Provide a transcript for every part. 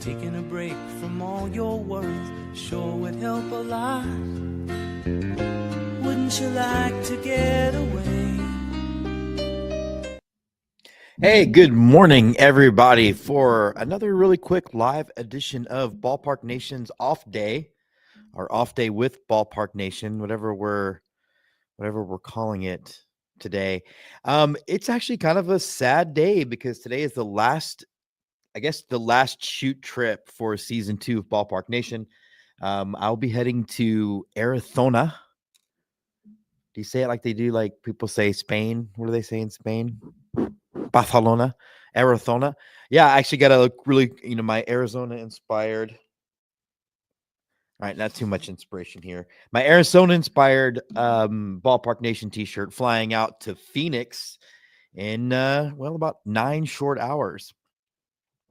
Taking a break from all your worries sure would help a lot. Wouldn't you like to get away? Hey, good morning, everybody, for another really quick live edition of Ballpark Nation's off day, our off day with Ballpark Nation, whatever we're calling it today. It's actually kind of a sad day because today is the last shoot trip for season 2 of Ballpark Nation. I'll be heading to Arizona. Do you say it like they do, like people say Spain? What do they say in Spain? Barcelona, Arizona. Yeah, I actually got a really, my Arizona inspired. All right, not too much inspiration here. My Arizona inspired Ballpark Nation t-shirt flying out to Phoenix in about 9 short hours.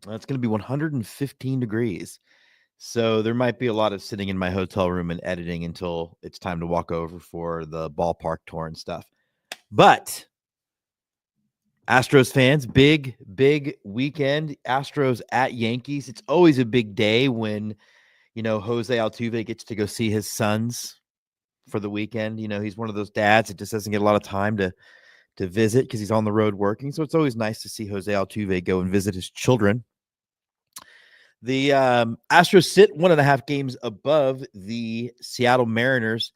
It's going to be 115 degrees. So there might be a lot of sitting in my hotel room and editing until it's time to walk over for the ballpark tour and stuff. But Astros fans, big weekend. Astros at Yankees. It's always a big day when, Jose Altuve gets to go see his sons for the weekend. He's one of those dads that just doesn't get a lot of time to visit because he's on the road working. So it's always nice to see Jose Altuve go and visit his children. The Astros sit 1.5 games above the Seattle Mariners.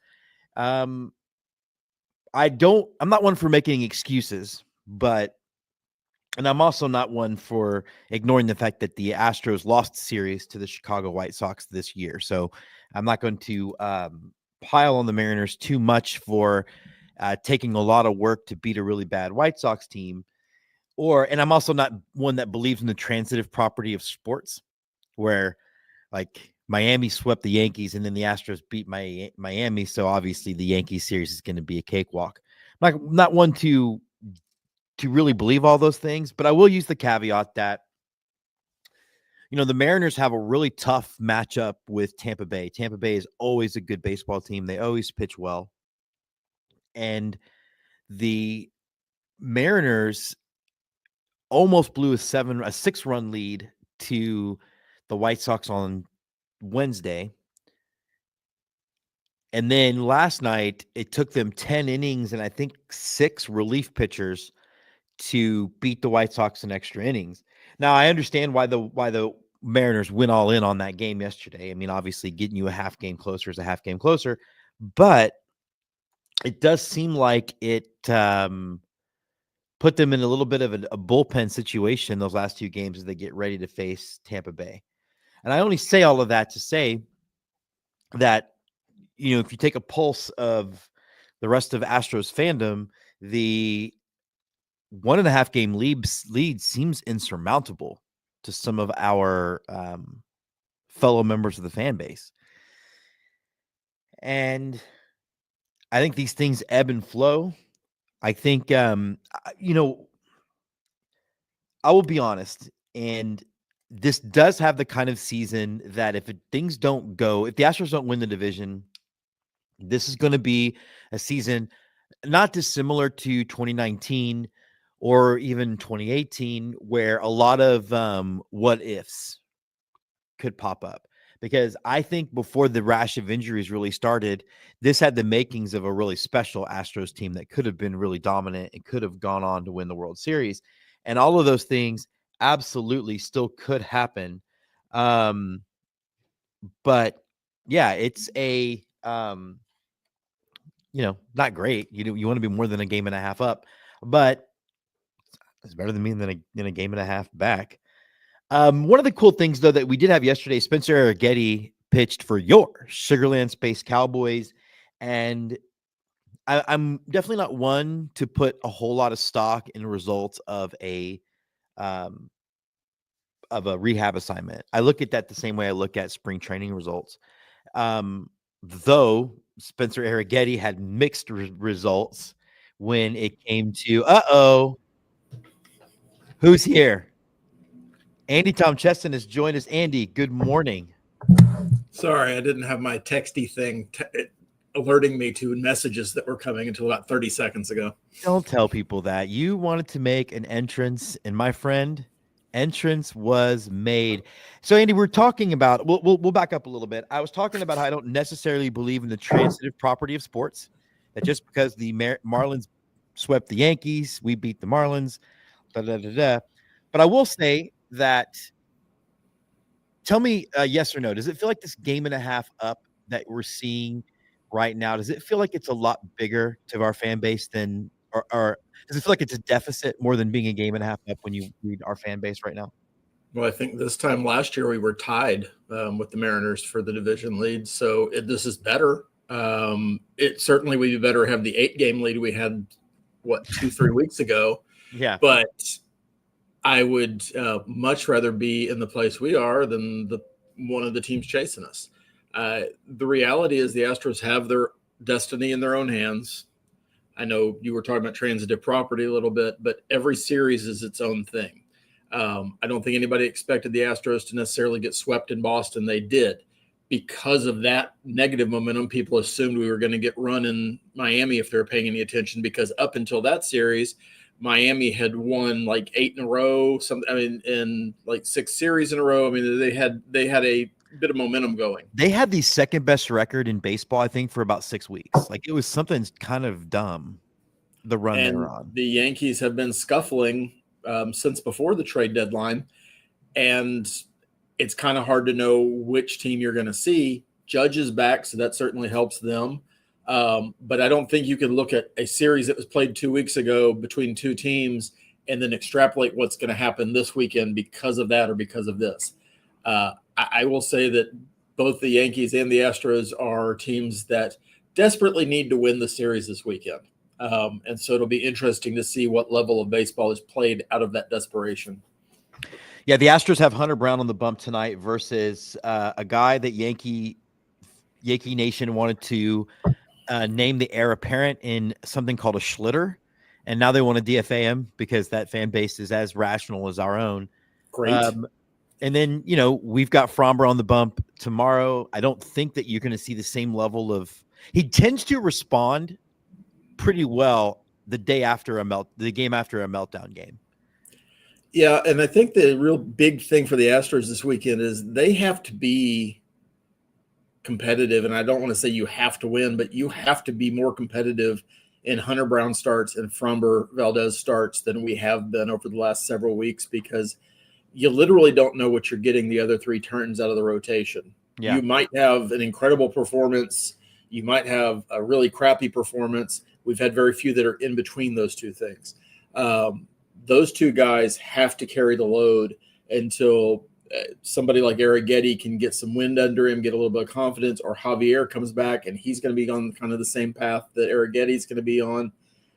I'm not one for making excuses, and I'm also not one for ignoring the fact that the Astros lost the series to the Chicago White Sox this year. So I'm not going to pile on the Mariners too much for taking a lot of work to beat a really bad White Sox team. And I'm also not one that believes in the transitive property of sports, where like Miami swept the Yankees and then the Astros beat Miami. So obviously the Yankees series is going to be a cakewalk. I'm not one to really believe all those things, but I will use the caveat that, the Mariners have a really tough matchup with Tampa Bay. Tampa Bay is always a good baseball team. They always pitch well. And the Mariners almost blew a 6-run lead to the White Sox on Wednesday. And then last night, it took them 10 innings and I think 6 relief pitchers to beat the White Sox in extra innings. Now, I understand why the Mariners went all in on that game yesterday. I mean, obviously, getting you a half game closer is a half game closer, but it does seem like it put them in a little bit of a bullpen situation those last 2 games as they get ready to face Tampa Bay. And I only say all of that to say that, if you take a pulse of the rest of Astros fandom, the 1.5 game lead seems insurmountable to some of our fellow members of the fan base. And I think these things ebb and flow. I think, I will be honest, and this does have the kind of season that if the Astros don't win the division, this is going to be a season not dissimilar to 2019 or even 2018, where a lot of what ifs could pop up. Because I think before the rash of injuries really started, this had the makings of a really special Astros team that could have been really dominant and could have gone on to win the World Series. And all of those things absolutely still could happen. But yeah, it's not great. You want to be more than a game and a half up, but it's better than me than a game and a half back. One of the cool things, though, that we did have yesterday, Spencer Arrighetti pitched for your Sugarland Space Cowboys, and I'm definitely not one to put a whole lot of stock in the results of a rehab assignment. I look at that the same way I look at spring training results. Though Spencer Arrighetti had mixed results when it came to who's here? Andy Tom Cheston has joined us. Andy, good morning. Sorry, I didn't have my texty thing alerting me to messages that were coming until about 30 seconds ago. Don't tell people that. You wanted to make an entrance, and my friend, entrance was made. So, Andy, we're talking about. We'll back up a little bit. I was talking about how I don't necessarily believe in the transitive property of sports. That just because the Marlins swept the Yankees, we beat the Marlins. Da, da, da, da. But I will say that. Tell me, yes or no. Does it feel like this game and a half up that we're seeing right now? Does it feel like it's a lot bigger to our fan base than, or does it feel like it's a deficit more than being a game and a half up when you read our fan base right now? Well, I think this time last year we were tied with the Mariners for the division lead, so this is better. It certainly would be better to have the 8-game lead we had, 2-3 weeks ago. Yeah, but I would much rather be in the place we are than one of the teams chasing us. The reality is the Astros have their destiny in their own hands. I know you were talking about transitive property a little bit, but every series is its own thing. I don't think anybody expected the Astros to necessarily get swept in Boston. They did. Because of that negative momentum, people assumed we were going to get run in Miami if they were paying any attention, because up until that series, Miami had won like 8 in a row, in like 6 series in a row. I mean, they had a bit of momentum going. They had the second best record in baseball, I think, for about 6 weeks. Like, it was something kind of dumb, the run they were on. The Yankees have been scuffling since before the trade deadline, and it's kind of hard to know which team you're going to see. Judge is back, so that certainly helps them. But I don't think you can look at a series that was played 2 weeks ago between two teams and then extrapolate what's going to happen this weekend because of that or because of this. I will say that both the Yankees and the Astros are teams that desperately need to win the series this weekend. And so it'll be interesting to see what level of baseball is played out of that desperation. Yeah, the Astros have Hunter Brown on the bump tonight versus a guy that Yankee Nation wanted to name the heir apparent in something called a Schlitter, and now they want to DFA him because that fan base is as rational as our own. Great. And then, we've got Framber on the bump tomorrow. I don't think that you're going to see the same level of – he tends to respond pretty well the game after a meltdown game. Yeah, and I think the real big thing for the Astros this weekend is they have to be competitive, and I don't want to say you have to win, but you have to be more competitive in Hunter Brown starts and Framber Valdez starts than we have been over the last several weeks, because you literally don't know what you're getting the other 3 turns out of the rotation. Yeah. You might have an incredible performance. You might have a really crappy performance. We've had very few that are in between those two things. Those 2 guys have to carry the load until somebody like Arrighetti can get some wind under him, get a little bit of confidence, or Javier comes back and he's going to be on kind of the same path that Arrighetti's going to be on.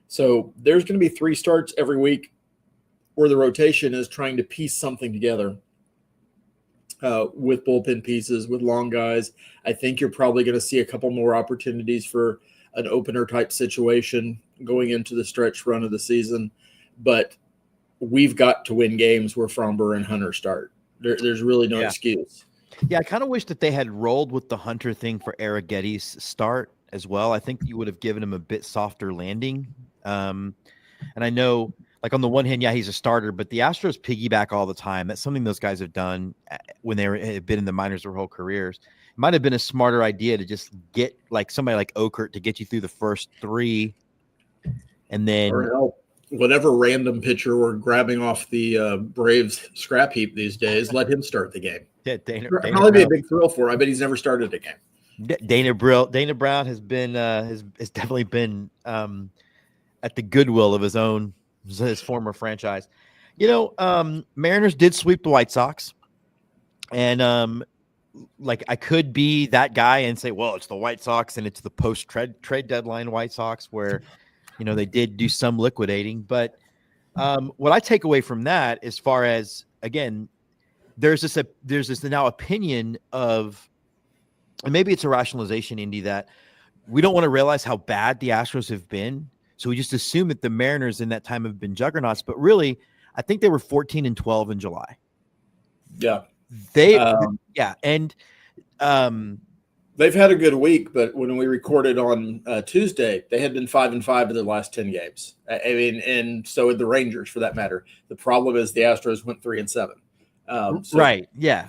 So there's going to be 3 starts every week where the rotation is trying to piece something together with bullpen pieces, with long guys. I think you're probably going to see a couple more opportunities for an opener type situation going into the stretch run of the season. But we've got to win games where Framber and Hunter start. There's really no excuse. Yeah, I kind of wish that they had rolled with the Hunter thing for Arrighetti's start as well. I think you would have given him a bit softer landing. And I know, like, on the one hand, yeah, he's a starter, but the Astros piggyback all the time. That's something those guys have done when have been in the minors their whole careers. It might have been a smarter idea to just get like somebody like Okert to get you through the first 3, and then whatever random pitcher we're grabbing off the Braves scrap heap these days, let him start the game. Yeah, Dana probably be a big thrill for. I bet he's never started a game. Dana Brown has been has definitely been at the goodwill of his former franchise. Mariners did sweep the White Sox, and I could be that guy and say, well, it's the White Sox and it's the post trade deadline White Sox where they did do some liquidating. But what I take away from that, as far as, again, there's this now opinion of, and maybe it's a rationalization, Indy, that we don't want to realize how bad the Astros have been. So we just assume that the Mariners in that time have been juggernauts, but really, I think they were 14-12 in July. Yeah. And They've had a good week, but when we recorded on Tuesday, they had been 5-5 in their last 10 games. I mean, and so had the Rangers for that matter. The problem is the Astros went 3-7. Right. Yeah.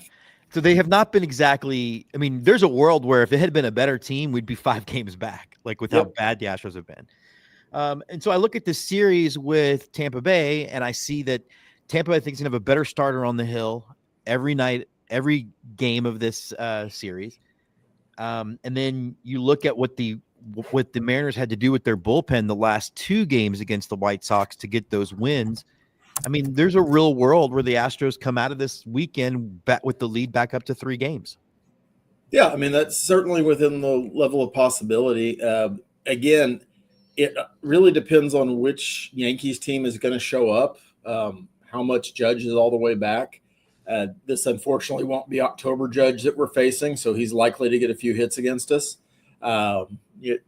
So they have not been exactly. I mean, there's a world where if it had been a better team, we'd be 5 games back, like with how bad the Astros have been. And so I look at this series with Tampa Bay, and I see that Tampa, I think, is going to have a better starter on the hill every night, every game of this series. And then you look at what the Mariners had to do with their bullpen the last 2 games against the White Sox to get those wins. I mean, there's a real world where the Astros come out of this weekend back with the lead back up to 3 games. Yeah, I mean, that's certainly within the level of possibility. Again, it really depends on which Yankees team is going to show up, how much Judge is all the way back. This unfortunately won't be October Judge that we're facing, so he's likely to get a few hits against us. But the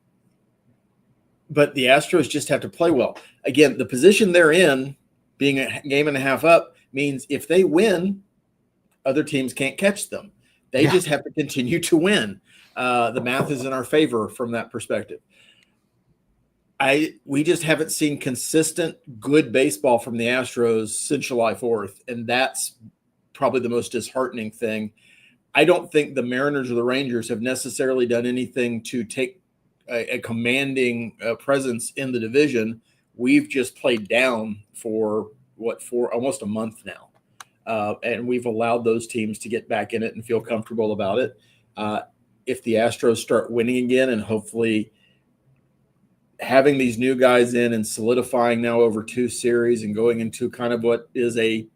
Astros just have to play well. Again, the position they're in, being a game and a half up, means if they win, other teams can't catch them. They just have to continue to win. The math is in our favor from that perspective. We just haven't seen consistent good baseball from the Astros since July 4th, and that's probably the most disheartening thing. I don't think the Mariners or the Rangers have necessarily done anything to take a commanding presence in the division. We've just played down for almost a month now. And we've allowed those teams to get back in it and feel comfortable about it. If the Astros start winning again and hopefully having these new guys in and solidifying now over 2 series and going into kind of what is a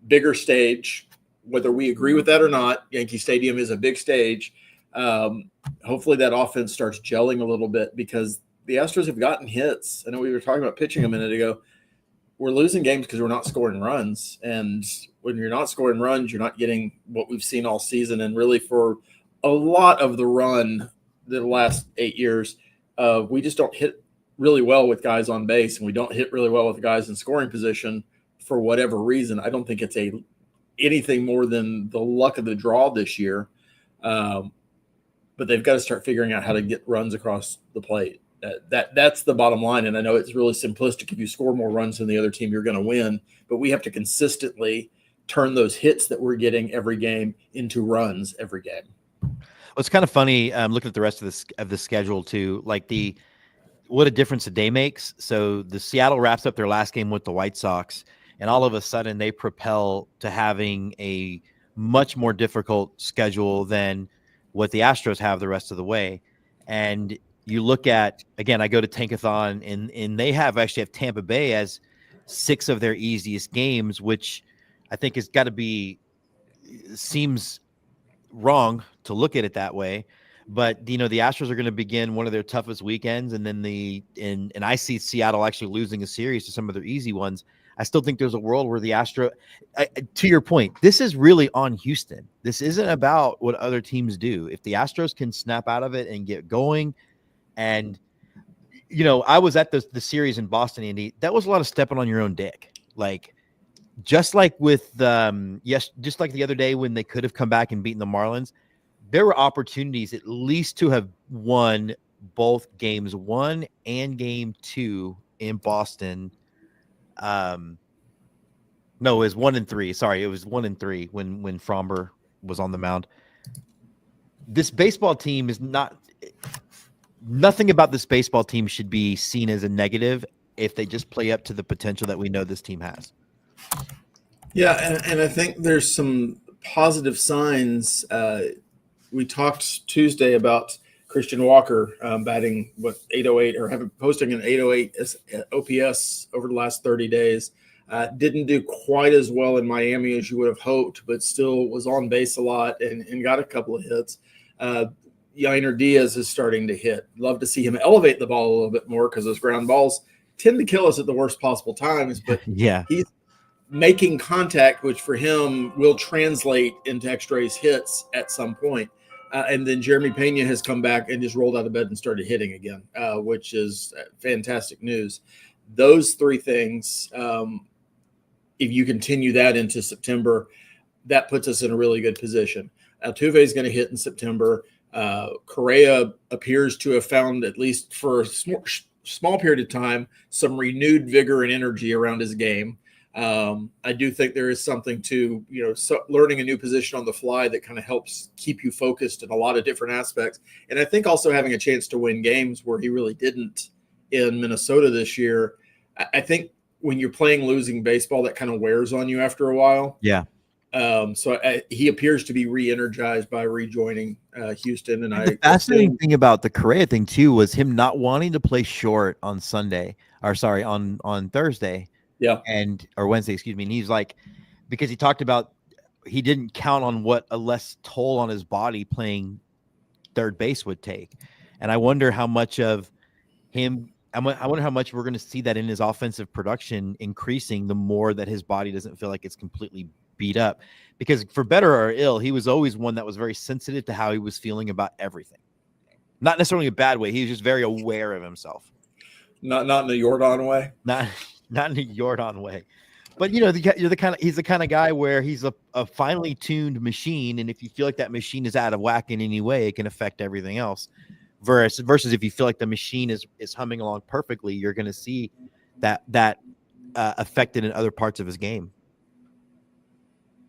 bigger stage, whether we agree with that or not, Yankee Stadium is a big stage. Hopefully that offense starts gelling a little bit because the Astros have gotten hits. I know we were talking about pitching a minute ago. We're losing games because we're not scoring runs. And when you're not scoring runs, you're not getting what we've seen all season. And really for a lot of the run, the last 8 years, we just don't hit really well with guys on base, and we don't hit really well with guys in scoring position for whatever reason. I don't think it's anything more than the luck of the draw this year. But they've got to start figuring out how to get runs across the plate. That's the bottom line. And I know it's really simplistic. If you score more runs than the other team, you're going to win. But we have to consistently turn those hits that we're getting every game into runs every game. Well, it's kind of funny looking at the rest of the schedule too. Like what a difference a day makes. So the Seattle wraps up their last game with the White Sox, and all of a sudden they propel to having a much more difficult schedule than what the Astros have the rest of the way. And you look at, again, I go to Tankathon, and they actually have Tampa Bay as 6 of their easiest games, which I think has got to seems wrong to look at it that way. But, the Astros are going to begin one of their toughest weekends. And then and I see Seattle actually losing a series to some of their easy ones. I still think there's a world where the to your point, this is really on Houston. This isn't about what other teams do. If the Astros can snap out of it and get going, and, I was at the series in Boston, Andy, that was a lot of stepping on your own dick. Like, just like with, just like the other day when they could have come back and beaten the Marlins, there were opportunities at least to have won both games 1 and game 2 in Boston. No, it was 1 and 3. Sorry, it was 1 and 3 when Fromber was on the mound. This baseball team is nothing about this baseball team should be seen as a negative if they just play up to the potential that we know this team has. Yeah, and I think there's some positive signs. We talked Tuesday about Christian Walker batting 808 or posting an 808 OPS over the last 30 days. Didn't do quite as well in Miami as you would have hoped, but still was on base a lot and got a couple of hits. Yainer Diaz is starting to hit. Love to see him elevate the ball a little bit more because those ground balls tend to kill us at the worst possible times. But yeah, he's making contact, which for him will translate into X-rays hits at some point. And then Jeremy Pena has come back and just rolled out of bed and started hitting again, which is fantastic news. Those 3 things, if you continue that into September, that puts us in a really good position. Altuve is going to hit in September. Correa appears to have found, at least for a small period of time, some renewed vigor and energy around his game. I do think there is something to, learning a new position on the fly that kind of helps keep you focused in a lot of different aspects. And I think also having a chance to win games where he really didn't in Minnesota this year. I think when you're playing losing baseball, that kind of wears on you after a while. Yeah. He appears to be re-energized by rejoining Houston. And the fascinating thing about the Correa thing too was him not wanting to play short on on Thursday. Yeah. Or Wednesday, excuse me. And he's like, because he talked about he didn't count on what a less toll on his body playing third base would take. And I wonder how much of him, I wonder how much we're going to see that in his offensive production increasing the more that his body doesn't feel like it's completely beat up. Because for better or ill, he was always one that was very sensitive to how he was feeling about everything. Not necessarily a bad way. He was just very aware of himself. Not in the Jordan way. Not in the Jordan way. But he's the kind of guy where he's a finely tuned machine, and if you feel like that machine is out of whack in any way, it can affect everything else. Versus if you feel like the machine is humming along perfectly, you're going to see that affected in other parts of his game.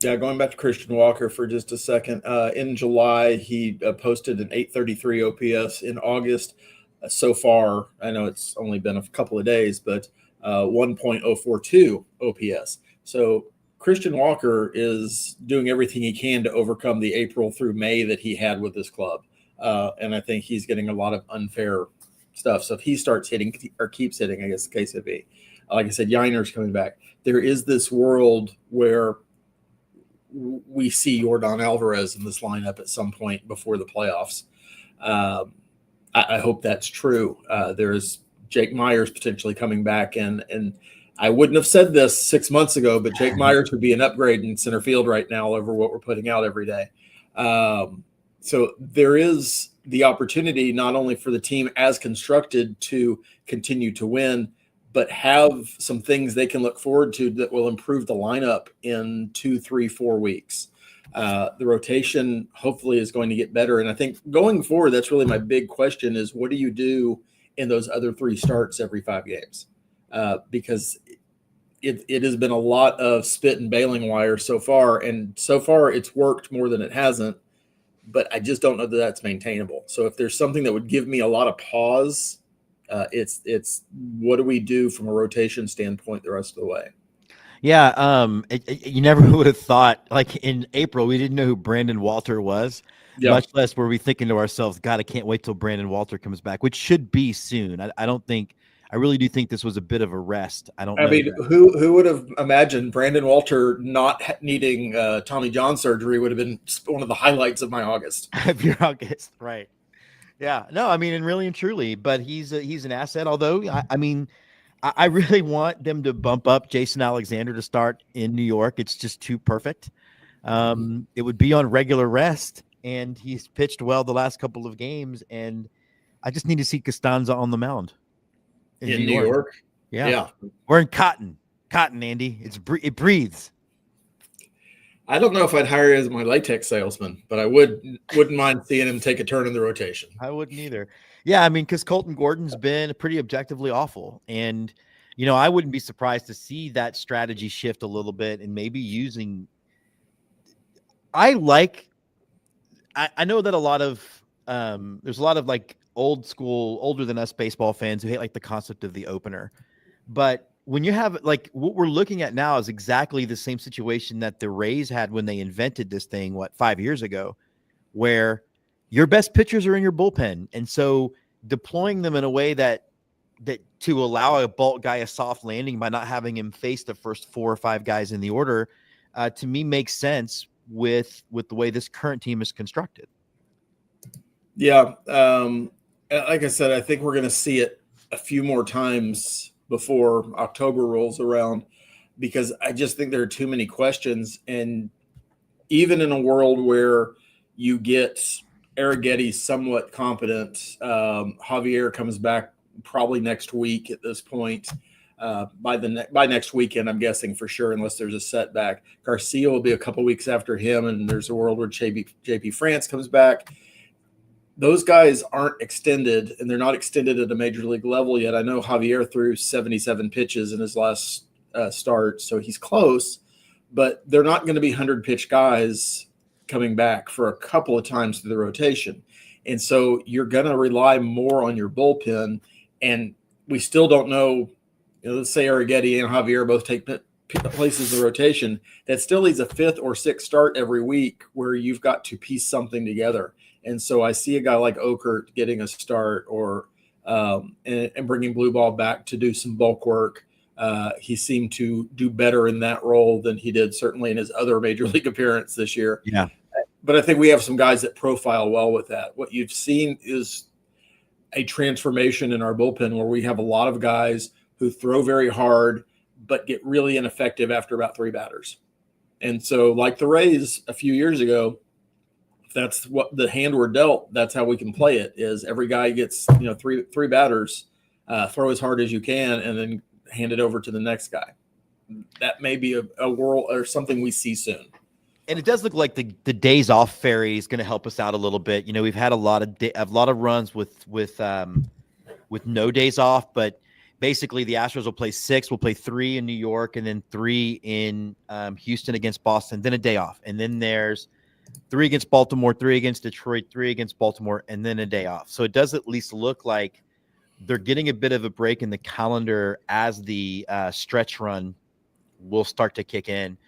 Yeah, going back to Christian Walker for just a second. In July, he posted an 833 OPS. In August, so far, I know it's only been a couple of days, but 1.042 OPS. So Christian Walker is doing everything he can to overcome the April through May that he had with this club. And I think he's getting a lot of unfair stuff. So if he starts hitting or keeps hitting, I guess the case would be, like I said, Yiner's coming back. There is this world where we see Jordan Alvarez in this lineup at some point before the playoffs. I hope that's true. There's Jake Myers potentially coming back, and I wouldn't have said this 6 months ago, but Jake Myers would be an upgrade in center field right now over what we're putting out every day. So there is the opportunity not only for the team as constructed to continue to win, but have some things they can look forward to that will improve the lineup in 2, 3, 4 weeks. The rotation hopefully is going to get better. And I think going forward, that's really my big question is what do you do in those other 3 starts every 5 games? Because it has been a lot of spit and bailing wire so far. And so far it's worked more than it hasn't, but I just don't know that that's maintainable. So if there's something that would give me a lot of pause, it's what do we do from a rotation standpoint the rest of the way? Yeah, you never would have thought, like in April, we didn't know who Brandon Walter was, much less were we thinking to ourselves, God, I can't wait till Brandon Walter comes back, which should be soon. I really do think this was a bit of a rest. I mean, who would have imagined Brandon Walter not needing Tommy John surgery would have been one of the highlights of my August. Of your August, right. Yeah, no, I mean, and really and truly, but he's an asset. Although, I really want them to bump up Jason Alexander to start in New York. It's just too perfect. It would be on regular rest, and he's pitched well the last couple of games, and I just need to see Costanza on the mound in New York. Yeah. We're in cotton, Andy. It breathes. I don't know if I'd hire as my latex salesman, but I wouldn't mind seeing him take a turn in the rotation. I wouldn't either. Yeah, I mean, because Colton Gordon's been pretty objectively awful. And, I wouldn't be surprised to see that strategy shift a little bit and maybe using – I know that there's a lot of like old school, older than us baseball fans who hate like the concept of the opener. But when you have like what we're looking at now is exactly the same situation that the Rays had when they invented this thing, 5 years ago, where your best pitchers are in your bullpen. And so deploying them in a way that to allow a bulk guy a soft landing by not having him face the first 4 or 5 guys in the order, to me makes sense with the way this current team is constructed. Yeah. Like I said, I think we're going to see it a few more times before October rolls around, because I just think there are too many questions. And even in a world where you get Arrighetti somewhat competent, Javier comes back probably next week at this point. By next weekend, I'm guessing for sure, unless there's a setback. Garcia will be a couple weeks after him, and there's a world where JP France comes back. those guys aren't extended, and they're not extended at a major league level yet. I know Javier threw 77 pitches in his last start, so he's close, but they're not going to be 100-pitch guys coming back for a couple of times through the rotation. And so you're going to rely more on your bullpen, and we still don't know, let's say Arrighetti and Javier both take places in the rotation. That still leaves a fifth or sixth start every week where you've got to piece something together. And so I see a guy like Okert getting a start, or and bringing Blue Ball back to do some bulk work. He seemed to do better in that role than he did certainly in his other major league appearance this year. Yeah. But I think we have some guys that profile well with that. What you've seen is a transformation in our bullpen where we have a lot of guys who throw very hard but get really ineffective after about 3 batters. And so like the Rays a few years ago, that's what the hand we're dealt. That's how we can play it, is every guy gets, three batters, throw as hard as you can, and then hand it over to the next guy. That may be a world or something we see soon. And it does look like the days off fairy is going to help us out a little bit. We've had a lot of runs with no days off, but basically the Astros will play 6, we'll play 3 in New York, and then 3 in Houston against Boston, then a day off. And then there's 3 against Baltimore, 3 against Detroit, 3 against Baltimore, and then a day off. So it does at least look like they're getting a bit of a break in the calendar as the stretch run will start to kick in.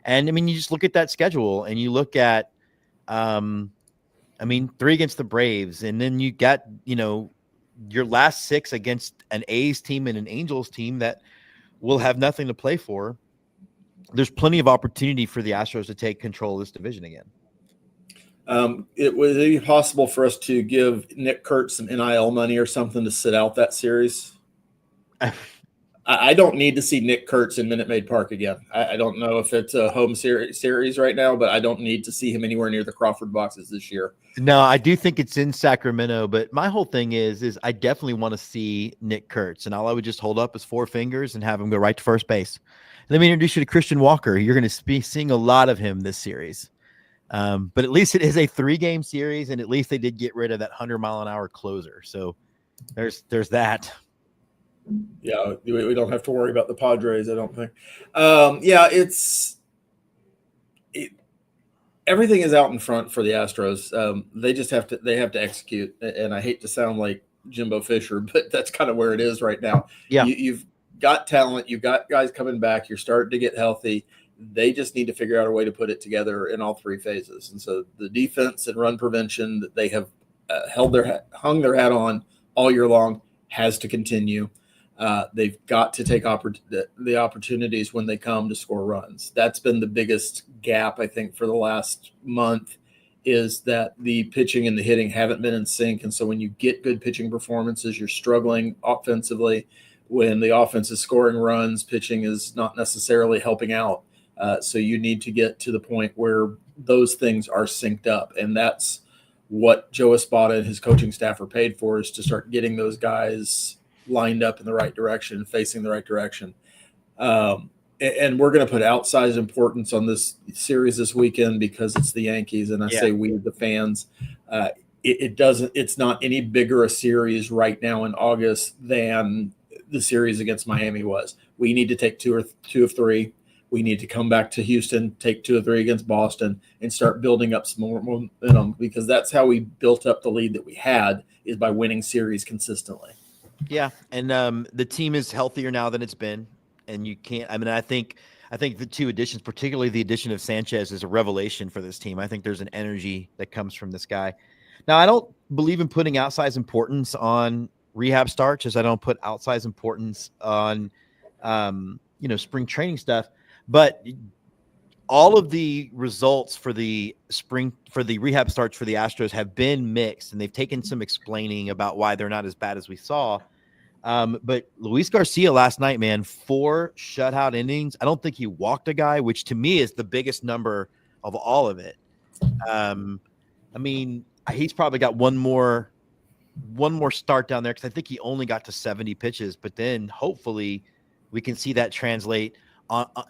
And, you just look at that schedule and you look at, 3 against the Braves, and then you got, your last 6 against an A's team and an Angels team that will have nothing to play for. There's plenty of opportunity for the Astros to take control of this division again. It would be possible for us to give Nick Kurtz some NIL money or something to sit out that series. I don't need to see Nick Kurtz in Minute Maid Park again. I don't know if it's a home series right now, but I don't need to see him anywhere near the Crawford boxes this year. No, I do think it's in Sacramento, but my whole thing is I definitely want to see Nick Kurtz, and all I would just hold up is 4 fingers and have him go right to first base. Let me introduce you to Christian Walker. You're going to be seeing a lot of him this series. But at least it is a 3-game series, and at least they did get rid of that 100-mile-an-hour closer. So there's that. Yeah, we don't have to worry about the Padres, I don't think. Everything is out in front for the Astros. They just have to execute. And I hate to sound like Jimbo Fisher, but that's kind of where it is right now. Yeah, you've got talent, you've got guys coming back, you're starting to get healthy. They just need to figure out a way to put it together in all 3 phases. And so the defense and run prevention that they have hung their hat on all year long has to continue. They've got to take the opportunities when they come to score runs. That's been the biggest gap, I think, for the last month, is that the pitching and the hitting haven't been in sync. And so when you get good pitching performances, you're struggling offensively. When the offense is scoring runs, pitching is not necessarily helping out. So you need to get to the point where those things are synced up. And that's what Joe Espada and his coaching staff are paid for, is to start getting those guys lined up in the right direction, facing the right direction. And we're going to put outsized importance on this series this weekend because it's the Yankees. And I say we, the fans, it's not any bigger a series right now in August than the series against Miami was. We need to take two of three. We need to come back to Houston, take 2 of 3 against Boston, and start building up some more momentum, because that's how we built up the lead that we had, is by winning series consistently. Yeah, and the team is healthier now than it's been, and you can't. I think the 2 additions, particularly the addition of Sanchez, is a revelation for this team. I think there's an energy that comes from this guy. Now, I don't believe in putting outsized importance on rehab starts, as I don't put outsized importance on spring training stuff. But all of the results for the rehab starts for the Astros have been mixed, and they've taken some explaining about why they're not as bad as we saw. But Luis Garcia last night, man, 4 shutout innings. I don't think he walked a guy, which to me is the biggest number of all of it. He's probably got one more start down there, because I think he only got to 70 pitches. But then hopefully we can see that translate,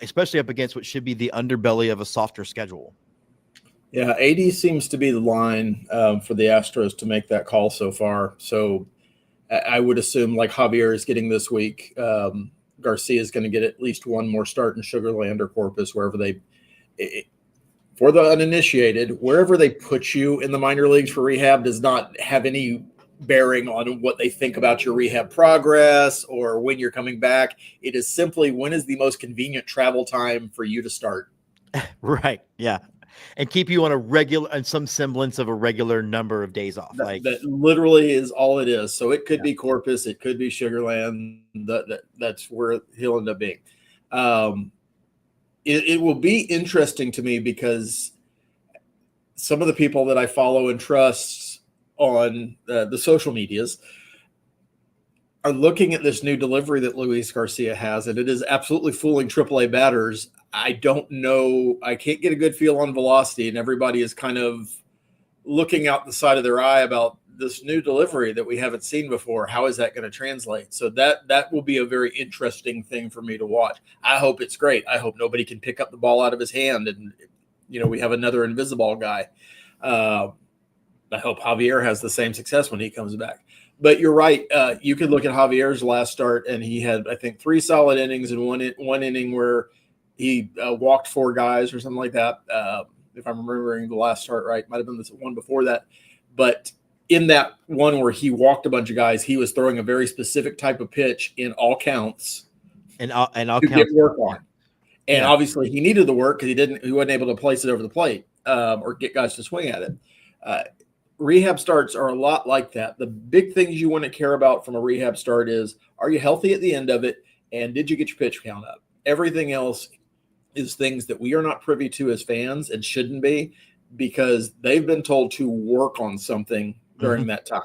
especially up against what should be the underbelly of a softer schedule. Yeah, 80 seems to be the line for the Astros to make that call so far. So I would assume like Javier is getting this week, Garcia is going to get at least one more start in Sugar Land or Corpus, wherever for the uninitiated, wherever they put you in the minor leagues for rehab does not have any bearing on what they think about your rehab progress or when you're coming back. It is simply when is the most convenient travel time for you to start. Right. Yeah. And keep you on a regular and some semblance of a regular number of days off. That literally is all it is. So it could be Corpus, it could be Sugar Land. That's where he'll end up being. It will be interesting to me because some of the people that I follow and trust on the social medias are looking at this new delivery that Luis Garcia has, and it is absolutely fooling AAA batters. I don't know. I can't get a good feel on velocity, and everybody is kind of looking out the side of their eye about this new delivery that we haven't seen before. How is that going to translate? So that will be a very interesting thing for me to watch. I hope it's great. I hope nobody can pick up the ball out of his hand and, we have another invisible guy. I hope Javier has the same success when he comes back. But you're right. You could look at Javier's last start, and he had, I think, 3 solid innings and one inning where he walked 4 guys or something like that. If I'm remembering the last start right, might have been this one before that. But in that one where he walked a bunch of guys, he was throwing a very specific type of pitch in all counts, and all to counts get work on. And obviously, he needed the work because he wasn't able to place it over the plate or get guys to swing at it. Rehab starts are a lot like that. The big things you want to care about from a rehab start is, are you healthy at the end of it, and did you get your pitch count up? Everything else is things that we are not privy to as fans and shouldn't be, because they've been told to work on something during that time.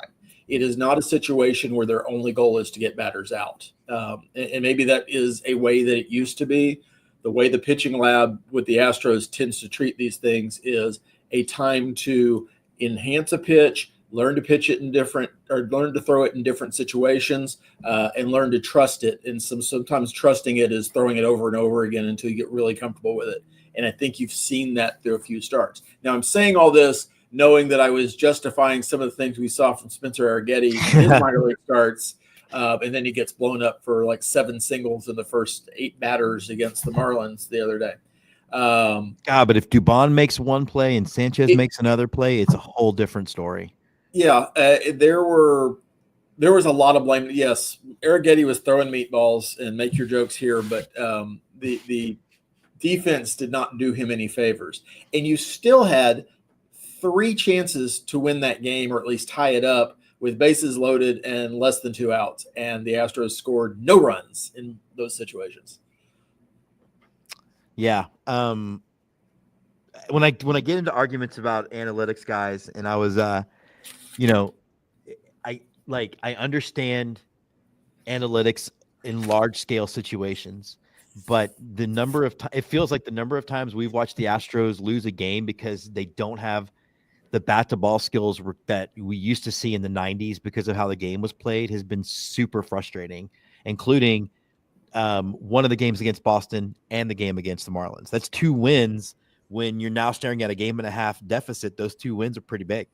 It is not a situation where their only goal is to get batters out. And maybe that is a way that it used to be. The way the pitching lab with the Astros tends to treat these things is a time to enhance a pitch, learn to pitch it learn to throw it in different situations, and learn to trust it. And sometimes trusting it is throwing it over and over again until you get really comfortable with it. And I think you've seen that through a few starts. Now, I'm saying all this knowing that I was justifying some of the things we saw from Spencer Arrighetti in his minor league starts, and then he gets blown up for like 7 singles in the first 8 batters against the Marlins the other day. But if Dubon makes one play and Sanchez makes another play, it's a whole different story. Yeah, there was a lot of blame. Yes, Arrighetti was throwing meatballs, and make your jokes here, but the defense did not do him any favors. And you still had 3 chances to win that game, or at least tie it up, with bases loaded and less than 2 outs, and the Astros scored no runs in those situations. Yeah. When I get into arguments about analytics, guys, and I was, I understand analytics in large scale situations, but the number of it feels like the number of times we've watched the Astros lose a game because they don't have the bat to ball skills that we used to see in the 90s because of how the game was played has been super frustrating, including one of the games against Boston and the game against the Marlins. That's 2 wins when you're now staring at a 1.5 deficit. Those 2 wins are pretty big.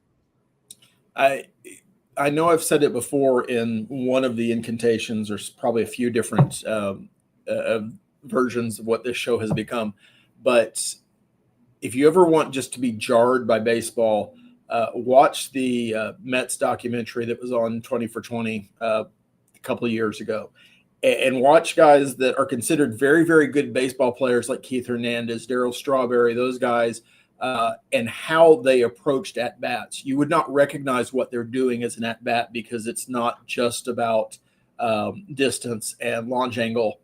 I know I've said it before in one of the incantations. There's probably a few different versions of what this show has become. But if you ever want just to be jarred by baseball, watch the Mets documentary that was on 20 for 20 a couple of years ago. And watch guys that are considered very, very good baseball players like Keith Hernandez, Darryl Strawberry, those guys, and how they approached at-bats. You would not recognize what they're doing as an at-bat because it's not just about distance and launch angle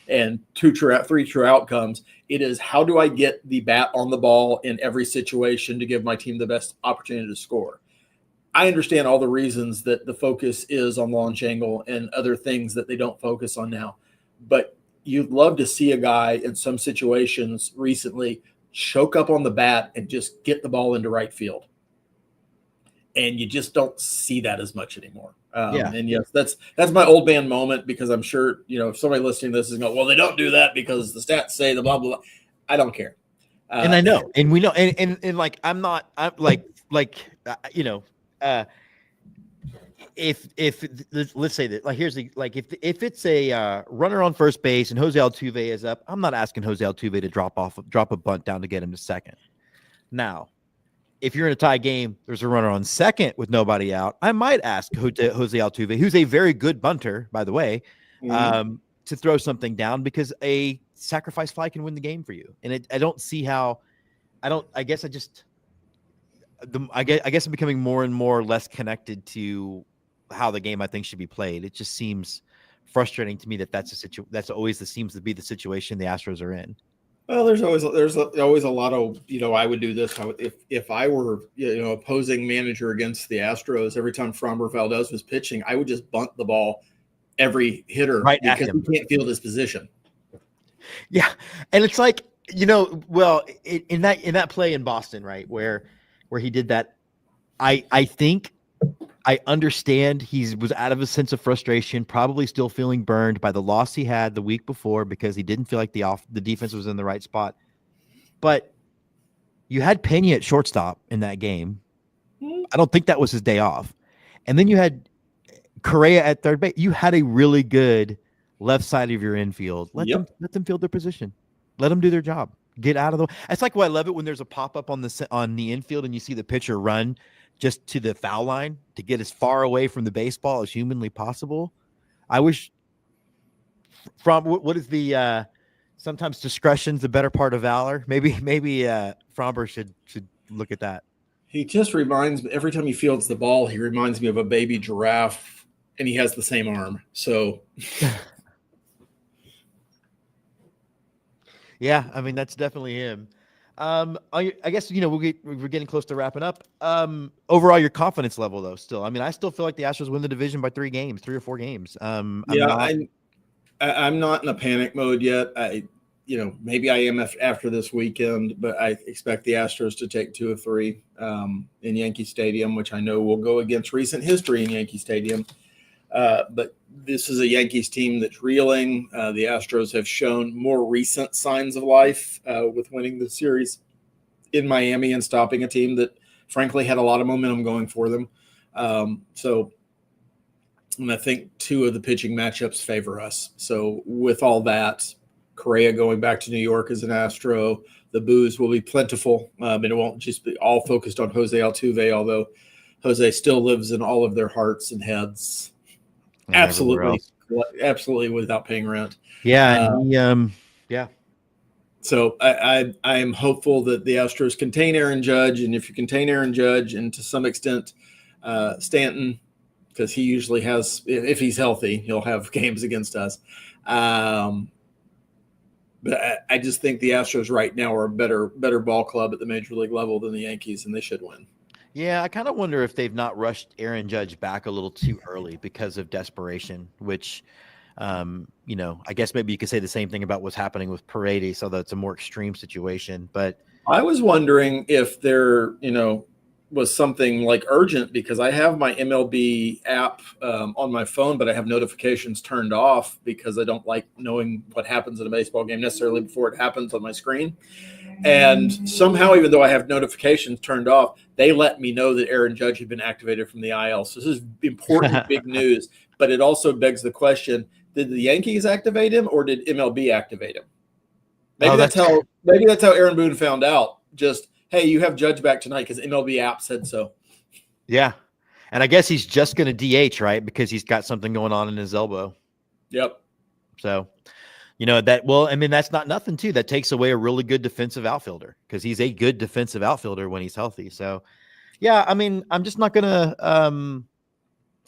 and 3 true outcomes. It is, how do I get the bat on the ball in every situation to give my team the best opportunity to score? I understand all the reasons that the focus is on launch angle and other things that they don't focus on now. But you'd love to see a guy in some situations recently choke up on the bat and just get the ball into right field. And you just don't see that as much anymore. And yes, that's my old man moment, because I'm sure, if somebody listening to this is going, well, they don't do that because the stats say the blah, blah, blah. I don't care. And I know, and we know, and like I'm you know, if let's say that, like, here's the, like, if it's a runner on first base and Jose Altuve is up, I'm not asking Jose Altuve to drop a bunt down to get him to second. Now, if you're in a tie game, there's a runner on second with nobody out, I might ask Jose Altuve, who's a very good bunter, by the way, to throw something down, because a sacrifice fly can win the game for you. And I don't see how. I guess I guess I'm becoming more and more less connected to how the game I think should be played. It just seems frustrating to me that that's always seems to be the situation the Astros are in. Well, there's always a lot of, I would do this. If I were, opposing manager against the Astros, every time Framber Valdez was pitching, I would just bunt the ball every hitter, right, because he can't field his position. Yeah. And it's like, well, in that play in Boston, right, where he did that, I think I understand he was out of a sense of frustration, probably still feeling burned by the loss he had the week before, because he didn't feel like the defense was in the right spot. But you had Pena at shortstop in that game. I don't think that was his day off. And then you had Correa at third base. You had a really good left side of your infield. Let them field their position. Let them do their job. Get out of the way. It's like, I love it when there's a pop-up on the infield and you see the pitcher run just to the foul line to get as far away from the baseball as humanly possible. I wish what is the sometimes discretion's the better part of valor. Maybe Framber should look at that. He just reminds me, every time he fields the ball, he reminds me of a baby giraffe, and he has the same arm. So yeah, I mean, that's definitely him. I guess, we're getting close to wrapping up. Overall, your confidence level, though, still. I mean, I still feel like the Astros win the division by 3 or 4 games. I'm not in a panic mode yet. Maybe I am after this weekend, but I expect the Astros to take 2 of 3 in Yankee Stadium, which I know will go against recent history in Yankee Stadium. But this is a Yankees team that's reeling. The Astros have shown more recent signs of life with winning the series in Miami and stopping a team that, frankly, had a lot of momentum going for them. And I think 2 of the pitching matchups favor us. So with all that, Correa going back to New York as an Astro, the boos will be plentiful. And it won't just be all focused on Jose Altuve, although Jose still lives in all of their hearts and heads. Absolutely without paying rent. Yeah. Yeah. So I am hopeful that the Astros contain Aaron Judge. And if you contain Aaron Judge and to some extent Stanton, because he usually has, if he's healthy, he'll have games against us. But I just think the Astros right now are a better ball club at the major league level than the Yankees, and they should win. Yeah, I kind of wonder if they've not rushed Aaron Judge back a little too early because of desperation, which, I guess maybe you could say the same thing about what's happening with Paredes, although it's a more extreme situation. But I was wondering if there, was something like urgent, because I have my MLB app on my phone, but I have notifications turned off because I don't like knowing what happens in a baseball game necessarily before it happens on my screen. And somehow, even though I have notifications turned off, they let me know that Aaron Judge had been activated from the IL. So this is important, big news. But it also begs the question, did the Yankees activate him or did MLB activate him? Maybe that's how Aaron Boone found out. Just, hey, you have Judge back tonight because MLB app said so. Yeah. And I guess he's just going to DH, right? Because he's got something going on in his elbow. Yep. So, that's not nothing too. That takes away a really good defensive outfielder, because he's a good defensive outfielder when he's healthy. So, yeah, I mean, I'm just not going to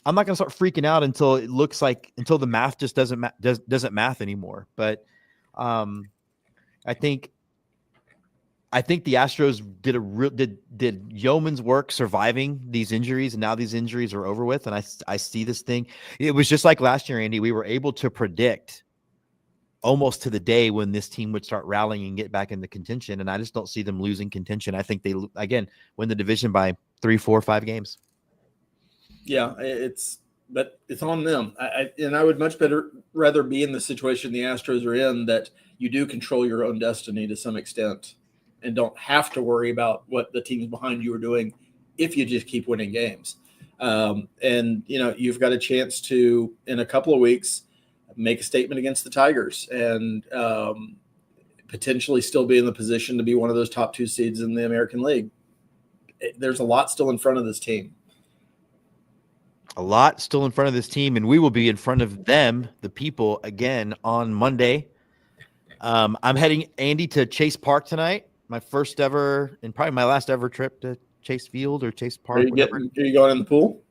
I'm not going to start freaking out until the math just doesn't math anymore. But I think the Astros did yeoman's work surviving these injuries, and now these injuries are over with. And I see this thing. It was just like last year, Andy. We were able to predict almost to the day when this team would start rallying and get back into contention. And I just don't see them losing contention. I think they, again, win the division by 3, 4, 5 games. Yeah, but it's on them. I would much rather be in the situation the Astros are in, that you do control your own destiny to some extent. and don't have to worry about what the teams behind you are doing if you just keep winning games. And, you've got a chance to, in a couple of weeks, make a statement against the Tigers and potentially still be in the position to be one of those top 2 seeds in the American League. There's a lot still in front of this team. A lot still in front of this team, and we will be in front of them, the people, again on Monday. I'm heading, Andy, to Chase Park tonight. My first ever and probably my last ever trip to Chase Field or Chase Park. Are you going in the pool?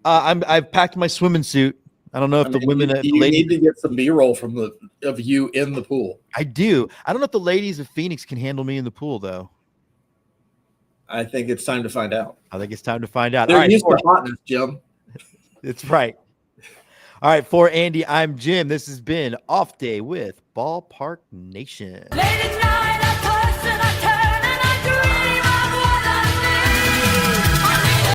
I've packed my swimming suit. I don't know if the women, you need to get some B-roll of you in the pool. I do. I don't know if the ladies of Phoenix can handle me in the pool, though. I think it's time to find out. I think it's time to find out. They're used to hotness, Jim. That's right. All right, for Andy, I'm Jim. This has been Off Day with Ballpark Nation. Ladies